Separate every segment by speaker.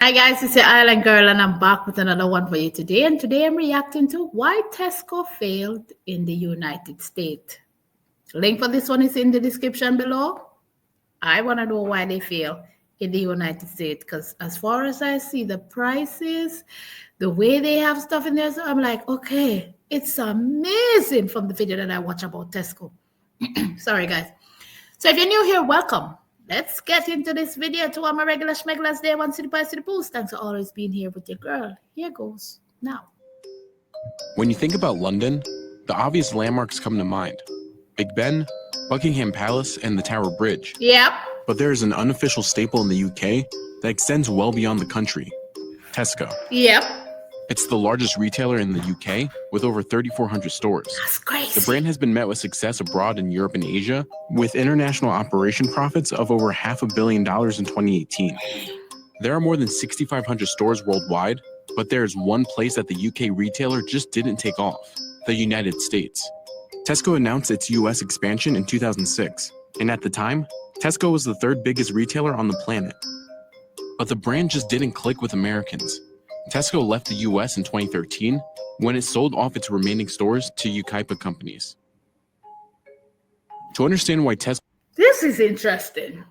Speaker 1: Hi guys, it's your Island Girl and I'm back with another one for you today. And today I'm reacting to why Tesco failed in the United States. Link for this one is in the description below. I want to know why they fail in the United States because as far as I see the prices, the way they have stuff in there, so I'm like, okay, it's amazing from the video that I watch about Tesco. Sorry guys. So if you're new here, welcome. Let's get into this video to all my regular schmeglers day one city pie to the boost. Thanks for always being here with your girl. Here goes now.
Speaker 2: When you think about London, the obvious landmarks come to mind. Big Ben, Buckingham Palace, and the Tower Bridge.
Speaker 1: Yep.
Speaker 2: But there is an unofficial staple in the UK that extends well beyond the country. Tesco.
Speaker 1: Yep.
Speaker 2: It's the largest retailer in the UK with over 3,400 stores.
Speaker 1: That's crazy.
Speaker 2: The brand has been met with success abroad in Europe and Asia, with international operation profits of over $500 million in 2018. There are more than 6,500 stores worldwide, but there is one place that the UK retailer just didn't take off: the United States. Tesco announced its US expansion in 2006, and at the time, Tesco was the third biggest retailer on the planet. But the brand just didn't click with Americans. Tesco left the US in 2013 when it sold off its remaining stores to Yucaipa companies. To understand why Tesco...
Speaker 1: This is interesting.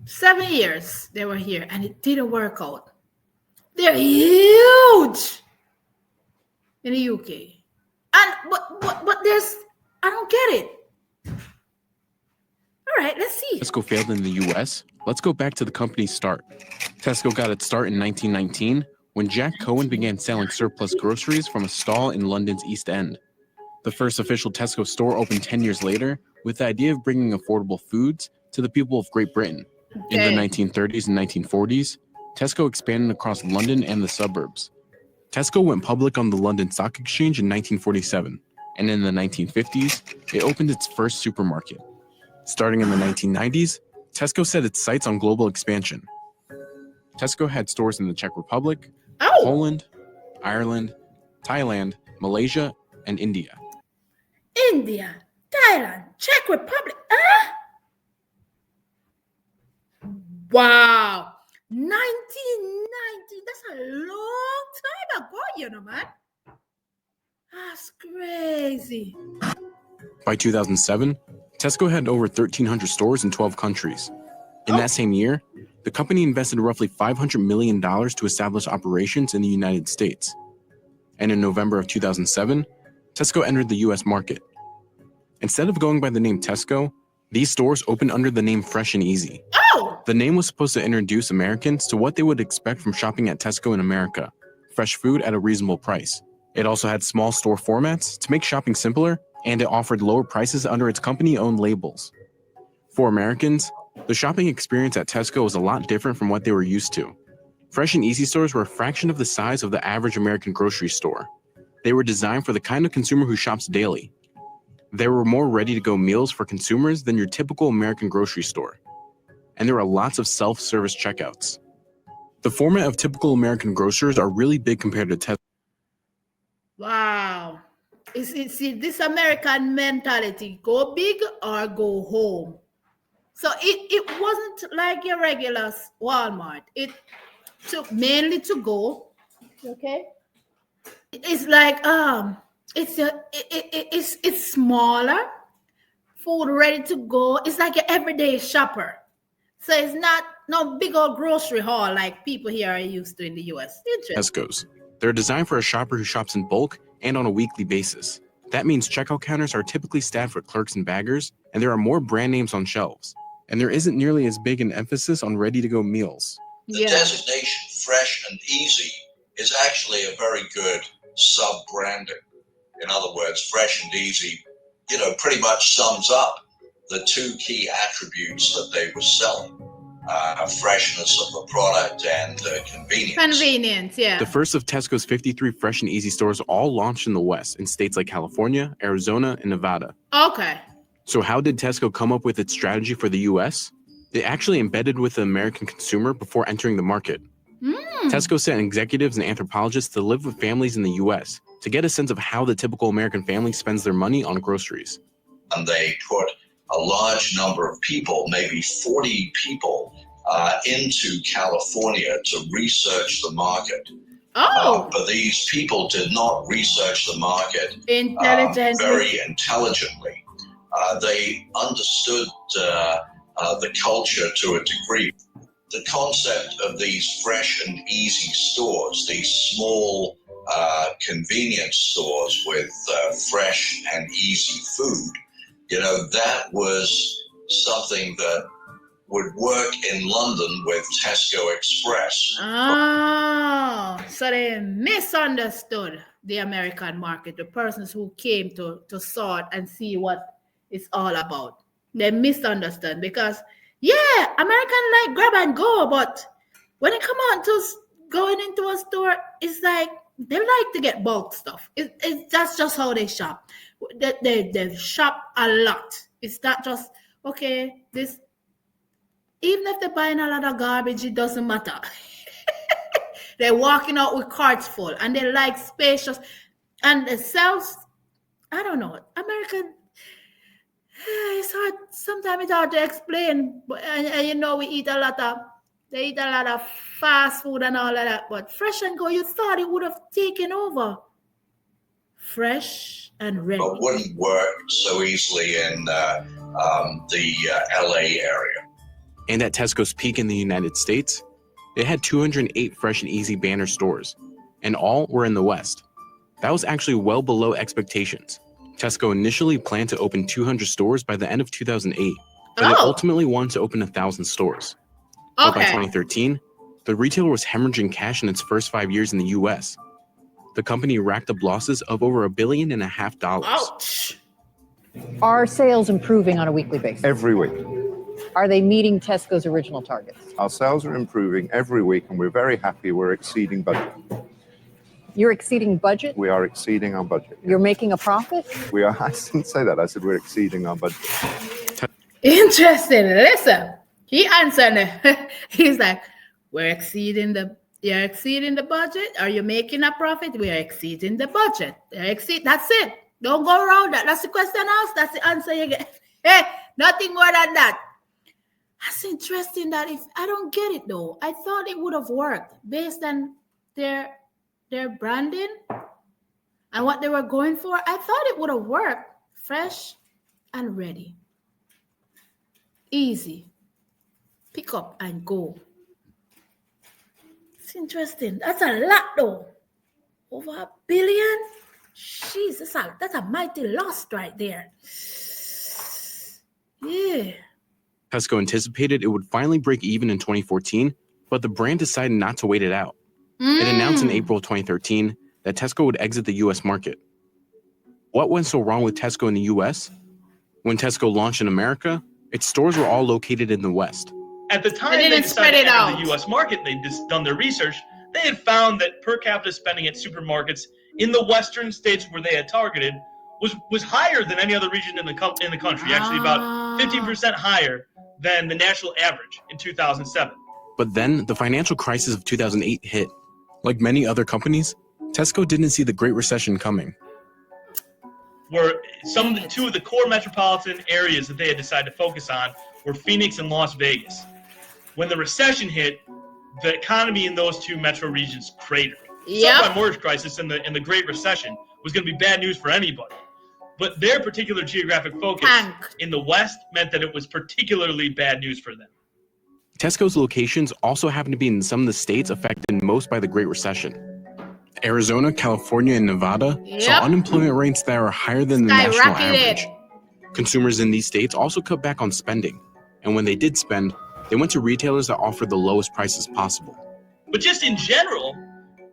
Speaker 1: 7 years they were here and it didn't work out. They're huge in the UK. And but there's, I don't get it. All right, let's see.
Speaker 2: Tesco failed in the US. Let's go back to the company's start. Tesco got its start in 1919 when Jack Cohen began selling surplus groceries from a stall in London's East End. The first official Tesco store opened 10 years later with the idea of bringing affordable foods to the people of Great Britain. In the 1930s and 1940s, Tesco expanded across London and the suburbs. Tesco went public on the London Stock Exchange in 1947, and in the 1950s, it opened its first supermarket. Starting in the 1990s, Tesco set its sights on global expansion. Tesco had stores in the Czech Republic, Poland, Ireland, Thailand, Malaysia, and India.
Speaker 1: India, Thailand, Czech Republic. Wow. 1990. That's a long time ago, you know, man. That's crazy.
Speaker 2: By 2007, Tesco had over 1,300 stores in 12 countries. In that same year, the company invested roughly $500 million to establish operations in the United States. And in November of 2007, Tesco entered the US market. Instead of going by the name Tesco, these stores opened under the name Fresh and Easy. The name was supposed to introduce Americans to what they would expect from shopping at Tesco in America: fresh food at a reasonable price. It also had small store formats to make shopping simpler, and it offered lower prices under its company-owned labels. For Americans, the shopping experience at Tesco was a lot different from what they were used to. Fresh and Easy stores were a fraction of the size of the average American grocery store. They were designed for the kind of consumer who shops daily. There were more ready-to-go meals for consumers than your typical American grocery store. And there were lots of self-service checkouts. The format of typical American grocers are really big compared to Tesco.
Speaker 1: Wow. See, this American mentality, go big or go home. So it wasn't like your regular Walmart. It took mainly to go. Okay. It's like it's smaller, food ready to go. It's like your everyday shopper. So it's not no big old grocery haul like people here are used to in the US.
Speaker 2: Tesco's. They're designed for a shopper who shops in bulk and on a weekly basis. That means checkout counters are typically staffed with clerks and baggers, and there are more brand names on shelves. And there isn't nearly as big an emphasis on ready-to-go meals.
Speaker 3: The designation Fresh and Easy is actually a very good sub-branding. In other words, Fresh and Easy, pretty much sums up the two key attributes that they were selling. Freshness of the product and convenience.
Speaker 1: Convenience, yeah.
Speaker 2: The first of Tesco's 53 Fresh and Easy stores all launched in the West, in states like California, Arizona, and Nevada.
Speaker 1: Okay.
Speaker 2: So how did Tesco come up with its strategy for the US? They actually embedded with the American consumer before entering the market. Tesco sent executives and anthropologists to live with families in the US to get a sense of how the typical American family spends their money on groceries.
Speaker 3: And they put a large number of people, maybe 40 people, into California to research the market.
Speaker 1: Oh,
Speaker 3: But these people did not research the market
Speaker 1: intelligently.
Speaker 3: very intelligently. They understood the culture to a degree. The concept of these fresh and easy stores, these small convenience stores with fresh and easy food, that was something that would work in London with Tesco Express.
Speaker 1: Oh, so they misunderstood the American market, the persons who came to sort and see what it's all about. They misunderstood because, yeah, American like grab and go, but when it come on to going into a store, it's like they like to get bulk stuff. That's just how they shop. They shop a lot. It's not just, okay, this. Even if they're buying a lot of garbage, it doesn't matter. They're walking out with carts full and they like spacious. And the sales, I don't know, American, it's hard. Sometimes it's hard to explain. But, and they eat a lot of fast food and all of that. But Fresh and Go, you thought it would have taken over. Fresh and ready.
Speaker 3: But wouldn't work so easily in the LA area.
Speaker 2: And at Tesco's peak in the United States, it had 208 Fresh and Easy banner stores, and all were in the West. That was actually well below expectations. Tesco initially planned to open 200 stores by the end of 2008, but it ultimately wanted to open 1,000 stores. But by 2013, the retailer was hemorrhaging cash in its first 5 years in the US. The company racked up losses of over $1.5 billion.
Speaker 1: Ouch!
Speaker 4: Are sales improving on a weekly basis?
Speaker 5: Every week.
Speaker 4: Are they meeting Tesco's original targets?
Speaker 5: Our sales are improving every week, and we're very happy. We're exceeding budget.
Speaker 4: You're exceeding budget?
Speaker 5: We are exceeding our budget.
Speaker 4: You're making a profit?
Speaker 5: We are. I didn't say that. I said we're exceeding our budget.
Speaker 1: Interesting. Listen, he answered. He's like, you're exceeding the budget. Are you making a profit? We are exceeding the budget. That's it. Don't go around that. That's the question asked. That's the answer you get. Hey, nothing more than that. That's interesting. That if I don't get it though, I thought it would have worked based on their branding and what they were going for. I thought it would have worked. Fresh and ready, easy, pick up and go. It's interesting. That's a lot though. Over $1 billion. Jeez, that's a mighty loss right there. Yeah.
Speaker 2: Tesco anticipated it would finally break even in 2014, but the brand decided not to wait it out. It announced in April 2013 that Tesco would exit the US market. What went so wrong with Tesco in the US? When Tesco launched in America, its stores were all located in the West.
Speaker 6: At the time they decided to enter the US market, they'd just done their research, they had found that per capita spending at supermarkets in the western states where they had targeted was higher than any other region in the country, actually about 15% higher than the national average in 2007.
Speaker 2: But then the financial crisis of 2008 hit. Like many other companies, Tesco didn't see the Great Recession coming.
Speaker 6: Where two of the core metropolitan areas that they had decided to focus on were Phoenix and Las Vegas. When the recession hit, the economy in those two metro regions cratered. Subprime mortgage crisis and the Great Recession was going to be bad news for anybody. But their particular geographic focus in the West meant that it was particularly bad news for them.
Speaker 2: Tesco's locations also happened to be in some of the states affected most by the Great Recession. Arizona, California, and Nevada saw unemployment rates that are higher than the national average. Consumers in these states also cut back on spending, and when they did spend, they went to retailers that offered the lowest prices possible.
Speaker 6: But just in general,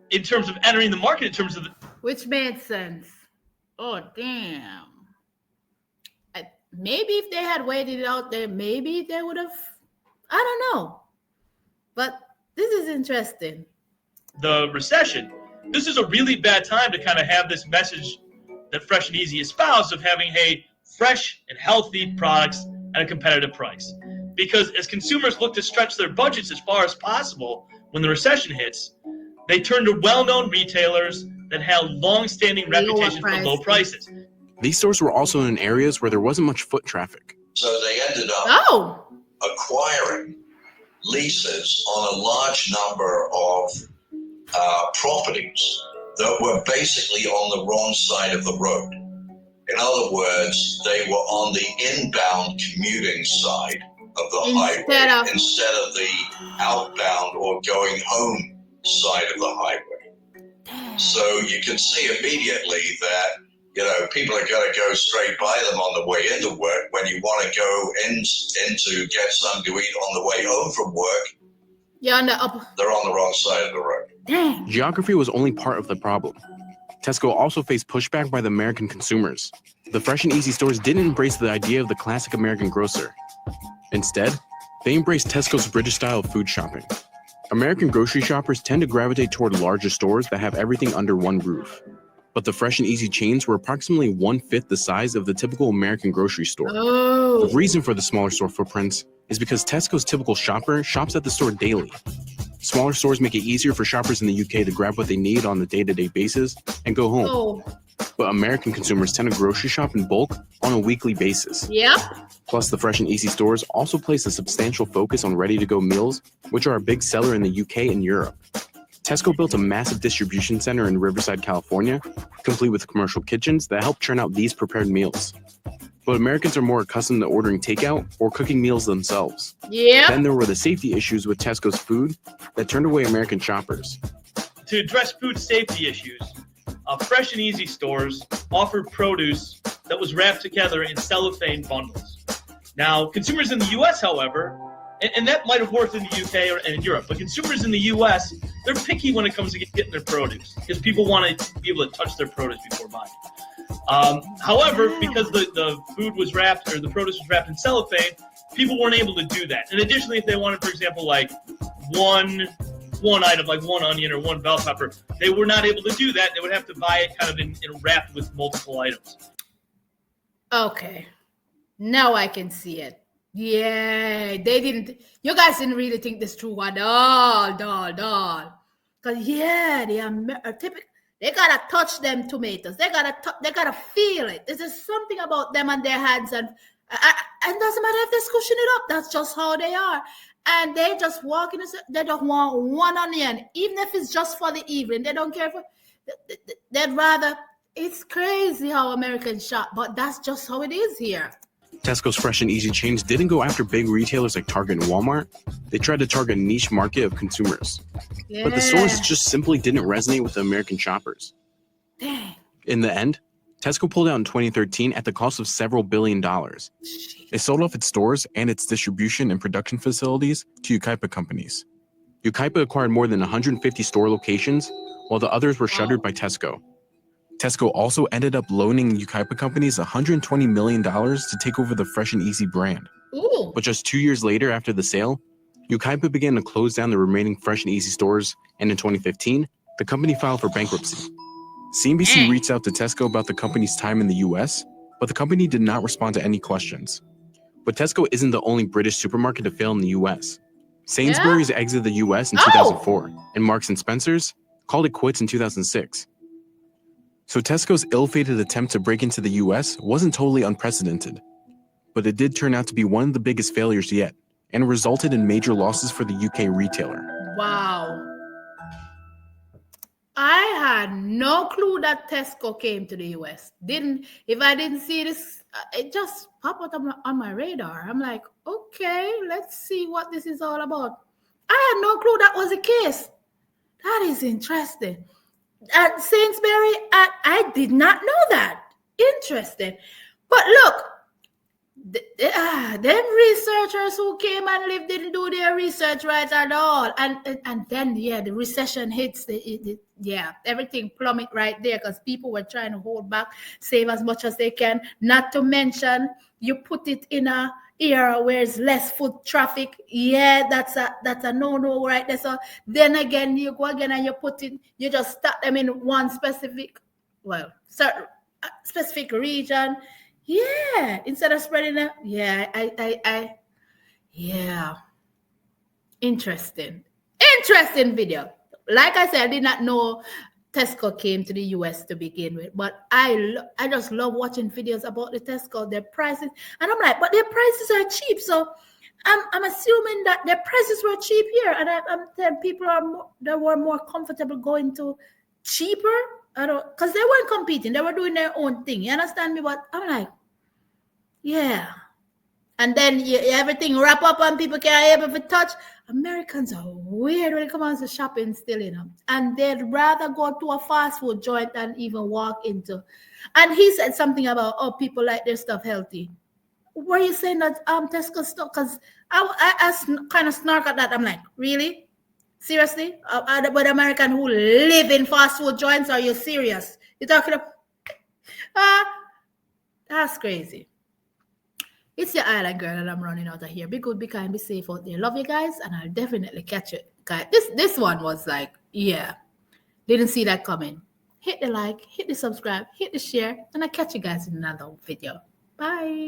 Speaker 6: in terms of entering the market, in terms of
Speaker 1: which made sense. Oh, damn. Maybe if they had waited it out there, maybe they would have, I don't know. But this is interesting.
Speaker 6: The recession, this is a really bad time to kind of have this message that Fresh and Easy espoused of having, hey, fresh and healthy products at a competitive price. Because as consumers look to stretch their budgets as far as possible when the recession hits, they turn to well-known retailers that have long-standing reputation for low prices.
Speaker 2: These stores were also in areas where there wasn't much foot traffic.
Speaker 3: So they ended up acquiring leases on a large number of properties that were basically on the wrong side of the road. In other words, they were on the inbound commuting side of the highway instead of the outbound or going home side of the highway. So you can see immediately that, you know, people are going to go straight by them on the way into work. When you want to go in to get something to eat on the way home from work, they're on the wrong side of the road.
Speaker 1: Dang.
Speaker 2: Geography was only part of the problem. Tesco also faced pushback by the American consumers. The Fresh and Easy stores didn't embrace the idea of the classic American grocer. Instead, they embraced Tesco's British style of food shopping. American grocery shoppers tend to gravitate toward larger stores that have everything under one roof. But the Fresh and Easy chains were approximately 1/5 the size of the typical American grocery store.
Speaker 1: Oh.
Speaker 2: The reason for the smaller store footprints is because Tesco's typical shopper shops at the store daily. Smaller stores make it easier for shoppers in the UK to grab what they need on a day-to-day basis and go home.
Speaker 1: Oh.
Speaker 2: But American consumers tend to grocery shop in bulk on a weekly basis.
Speaker 1: Yep.
Speaker 2: Plus, the Fresh and Easy stores also place a substantial focus on ready-to-go meals, which are a big seller in the UK and Europe. Tesco built a massive distribution center in Riverside, California, complete with commercial kitchens that help churn out these prepared meals. But Americans are more accustomed to ordering takeout or cooking meals themselves.
Speaker 1: Yeah.
Speaker 2: Then there were the safety issues with Tesco's food that turned away American shoppers.
Speaker 6: To address food safety issues, Fresh and Easy stores offered produce that was wrapped together in cellophane bundles. Now, consumers in the U.S., however, and that might have worked in the UK and in Europe, but consumers in the U.S., they're picky when it comes to getting their produce because people want to be able to touch their produce before buying. However, because the food was wrapped or the produce was wrapped in cellophane, people weren't able to do that. And additionally, if they wanted, for example, like one item, like one onion or one bell pepper, they were not able to do that. They would have to buy it kind of in wrapped with multiple items.
Speaker 1: Okay. Now I can see it. Yeah, you guys didn't really think this through at all. Because, yeah, they are typical. They gotta touch them tomatoes. They gotta feel it. There's just something about them and their hands, and doesn't matter if they're squishing it up. That's just how they are. And they just walk in. They don't want one onion, even if it's just for the evening. They don't care for. They'd rather. It's crazy how Americans shop, but that's just how it is here.
Speaker 2: Tesco's Fresh and Easy chains didn't go after big retailers like Target and Walmart. They tried to target a niche market of consumers.
Speaker 1: Yeah.
Speaker 2: But the stores just simply didn't resonate with the American shoppers.
Speaker 1: Dang.
Speaker 2: In the end, Tesco pulled out in 2013 at the cost of several $1 billion. It sold off its stores and its distribution and production facilities to Yucaipa companies. Yucaipa acquired more than 150 store locations, while the others were shuttered by Tesco. Tesco also ended up loaning Yucaipa companies $120 million to take over the Fresh and Easy brand.
Speaker 1: Ooh.
Speaker 2: But just 2 years later after the sale, Yucaipa began to close down the remaining Fresh and Easy stores, and in 2015, the company filed for bankruptcy. CNBC reached out to Tesco about the company's time in the US, but the company did not respond to any questions. But Tesco isn't the only British supermarket to fail in the US. Sainsbury's exited the US in 2004, and Marks & Spencer's called it quits in 2006. So Tesco's ill-fated attempt to break into the US wasn't totally unprecedented, but it did turn out to be one of the biggest failures yet, and resulted in major losses for the UK retailer.
Speaker 1: Wow. I had no clue that Tesco came to the US. If I didn't see this, it just popped up on my radar. I'm like, okay, let's see what this is all about. I had no clue that was the case. That is interesting. At Sainsbury, I did not know that. Interesting. But look, them researchers who came and lived didn't do their research right at all. And then, the recession hits. Everything plummet right there because people were trying to hold back, save as much as they can. Not to mention, you put it in a era where there's less foot traffic. Yeah, that's a no-no right there. So then again, you go again and you just start them in one specific region. Yeah, instead of spreading it. Yeah, Interesting video. Like I said, I did not know Tesco came to the US to begin with, but I just love watching videos about the Tesco, their prices, and I'm like, but their prices are cheap. So I'm assuming that their prices were cheap here, and I'm telling people they were more comfortable going to cheaper. I don't, because they weren't competing, they were doing their own thing. You understand me? But I'm like, yeah. And then everything wrap up and people can't able to touch. Americans are weird when it comes to shopping still, and they'd rather go to a fast food joint than even walk into. And he said something about, oh, people like their stuff healthy. Were you saying that Tesco stuff? Because I kind of snark at that. I'm like, really? Seriously? But American who live in fast food joints, are you serious? You're talking about... that's crazy. It's your island girl, and I'm running out of here. Be good, be kind, be safe out there. Love you guys, and I'll definitely catch it. Guys, this one was like, yeah, didn't see that coming. Hit the like, hit the subscribe, hit the share, and I'll catch you guys in another video. Bye.